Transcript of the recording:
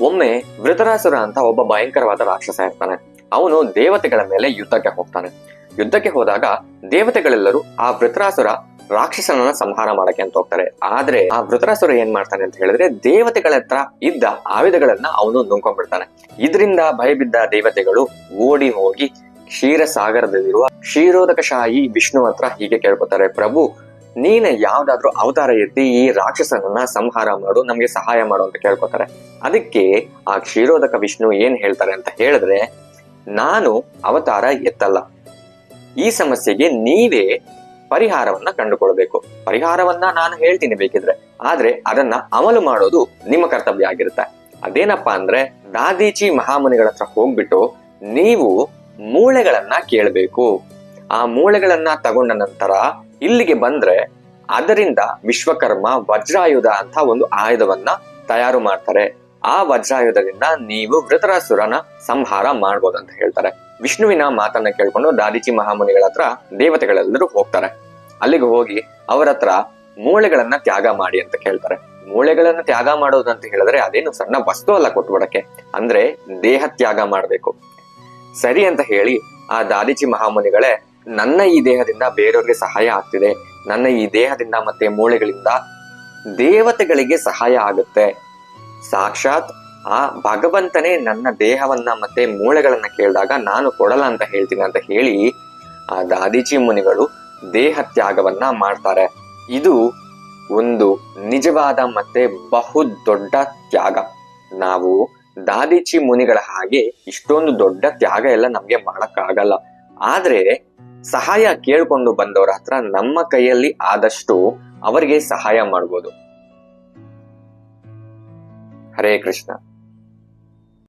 ಒಮ್ಮೆ ವೃತರಾಸುರ ಅಂತ ಒಬ್ಬ ಭಯಂಕರವಾದ ರಾಕ್ಷಸ ಇರ್ತಾನೆ. ಅವನು ದೇವತೆಗಳ ಮೇಲೆ ಯುದ್ಧಕ್ಕೆ ಹೋಗ್ತಾನೆ. ಯುದ್ಧಕ್ಕೆ ಹೋದಾಗ ದೇವತೆಗಳೆಲ್ಲರೂ ಆ ವೃತರಾಸುರ ರಾಕ್ಷಸನನ್ನ ಸಂಹಾರ ಮಾಡಕ್ಕೆ ಅಂತ ಹೋಗ್ತಾರೆ. ಆದ್ರೆ ಆ ವೃತರಾಸುರ ಏನ್ ಮಾಡ್ತಾನೆ ಅಂತ ಹೇಳಿದ್ರೆ, ದೇವತೆಗಳ ಹತ್ರ ಇದ್ದ ಆಯುಧಗಳನ್ನ ಅವನು ನುಂಗ್ಕೊಂಡ್ಬಿಡ್ತಾನೆ. ಇದರಿಂದ ಭಯಬಿದ್ದ ದೇವತೆಗಳು ಓಡಿ ಹೋಗಿ ಕ್ಷೀರಸಾಗರದಲ್ಲಿರುವ ಕ್ಷೀರೋದಕಶಾಹಿ ವಿಷ್ಣು ಹತ್ರ ಹೀಗೆ ಕೇಳ್ಕೊತಾರೆ, ಪ್ರಭು ನೀನೆ ಯಾವ್ದಾದ್ರು ಅವತಾರ ಎತ್ತಿ ಈ ರಾಕ್ಷಸನನ್ನ ಸಂಹಾರ ಮಾಡು, ನಮ್ಗೆ ಸಹಾಯ ಮಾಡು ಅಂತ ಕೇಳ್ಕೊತಾರೆ. ಅದಕ್ಕೆ ಆ ಕ್ಷೀರೋದಕ ವಿಷ್ಣು ಏನ್ ಹೇಳ್ತಾರೆ ಅಂತ ಹೇಳಿದ್ರೆ, ನಾನು ಅವತಾರ ಎತ್ತಲ್ಲ, ಈ ಸಮಸ್ಯೆಗೆ ನೀವೇ ಪರಿಹಾರವನ್ನ ಕಂಡುಕೊಳ್ಬೇಕು. ಪರಿಹಾರವನ್ನ ನಾನು ಹೇಳ್ತೀನಿ ಬೇಕಿದ್ರೆ, ಆದ್ರೆ ಅದನ್ನ ಅಮಲು ಮಾಡೋದು ನಿಮ್ಮ ಕರ್ತವ್ಯ ಆಗಿರುತ್ತೆ. ಅದೇನಪ್ಪಾ ಅಂದ್ರೆ, ದಾದೀಚಿ ಮಹಾಮುನಿಗಳ ಹತ್ರ ಹೋಗ್ಬಿಟ್ಟು ನೀವು ಮೂಳೆಗಳನ್ನ ಕೇಳಬೇಕು. ಆ ಮೂಳೆಗಳನ್ನ ತಗೊಂಡ ನಂತರ ಇಲ್ಲಿಗೆ ಬಂದ್ರೆ ಅದರಿಂದ ವಿಶ್ವಕರ್ಮ ವಜ್ರಾಯುಧ ಅಂತ ಒಂದು ಆಯುಧವನ್ನ ತಯಾರು ಮಾಡ್ತಾರೆ. ಆ ವಜ್ರಾಯುಧದಿಂದ ನೀವು ವೃತರಾಸುರನ ಸಂಹಾರ ಮಾಡ್ಬೋದು ಅಂತ ಹೇಳ್ತಾರೆ. ವಿಷ್ಣುವಿನ ಮಾತನ್ನ ಕೇಳ್ಕೊಂಡು ದಾದೀಚಿ ಮಹಾಮುನಿಗಳ ಹತ್ರ ದೇವತೆಗಳೆಲ್ಲರೂ ಹೋಗ್ತಾರೆ. ಅಲ್ಲಿಗೆ ಹೋಗಿ ಅವರ ಹತ್ರ ಮೂಳೆಗಳನ್ನ ತ್ಯಾಗ ಮಾಡಿ ಅಂತ ಕೇಳ್ತಾರೆ. ಮೂಳೆಗಳನ್ನ ತ್ಯಾಗ ಮಾಡೋದು ಅಂತ ಹೇಳಿದ್ರೆ ಅದೇನು ಸಣ್ಣ ವಸ್ತು ಅಲ್ಲ ಕೊಟ್ಬಿಡಕ್ಕೆ, ಅಂದ್ರೆ ದೇಹ ತ್ಯಾಗ ಮಾಡ್ಬೇಕು. ಸರಿ ಅಂತ ಹೇಳಿ ಆ ದಾದೀಚಿ ಮಹಾಮುನಿಗಳೇ, ನನ್ನ ಈ ದೇಹದಿಂದ ಬೇರೆಯವ್ರಿಗೆ ಸಹಾಯ ಆಗ್ತಿದೆ, ನನ್ನ ಈ ದೇಹದಿಂದ ಮತ್ತೆ ಮೂಳೆಗಳಿಂದ ದೇವತೆಗಳಿಗೆ ಸಹಾಯ ಆಗುತ್ತೆ, ಸಾಕ್ಷಾತ್ ಆ ಭಗವಂತನೇ ನನ್ನ ದೇಹವನ್ನ ಮತ್ತೆ ಮೂಳೆಗಳನ್ನ ಕೇಳಿದಾಗ ನಾನು ಕೊಡಲ್ಲ ಅಂತ ಹೇಳ್ತೀನಿ ಅಂತ ಹೇಳಿ ಆ ದಾದೀಚಿ ಮುನಿಗಳು ದೇಹ ತ್ಯಾಗವನ್ನ ಮಾಡ್ತಾರೆ. ಇದು ಒಂದು ನಿಜವಾದ ಮತ್ತೆ ಬಹು ದೊಡ್ಡ ತ್ಯಾಗ. ನಾವು ದಾದೀಚಿ ಮುನಿಗಳ ಹಾಗೆ ಇಷ್ಟೊಂದು ದೊಡ್ಡ ತ್ಯಾಗ ಎಲ್ಲ ನಮ್ಗೆ ಮಾಡಕ್ಕಾಗಲ್ಲ. ಆದ್ರೆ ಸಹಾಯ ಕೇಳ್ಕೊಂಡು ಬಂದವರ ಹತ್ರ ನಮ್ಮ ಕೈಯಲ್ಲಿ ಆದಷ್ಟು ಅವರಿಗೆ ಸಹಾಯ ಮಾಡ್ಬೋದು. ಹರೇ ಕೃಷ್ಣ.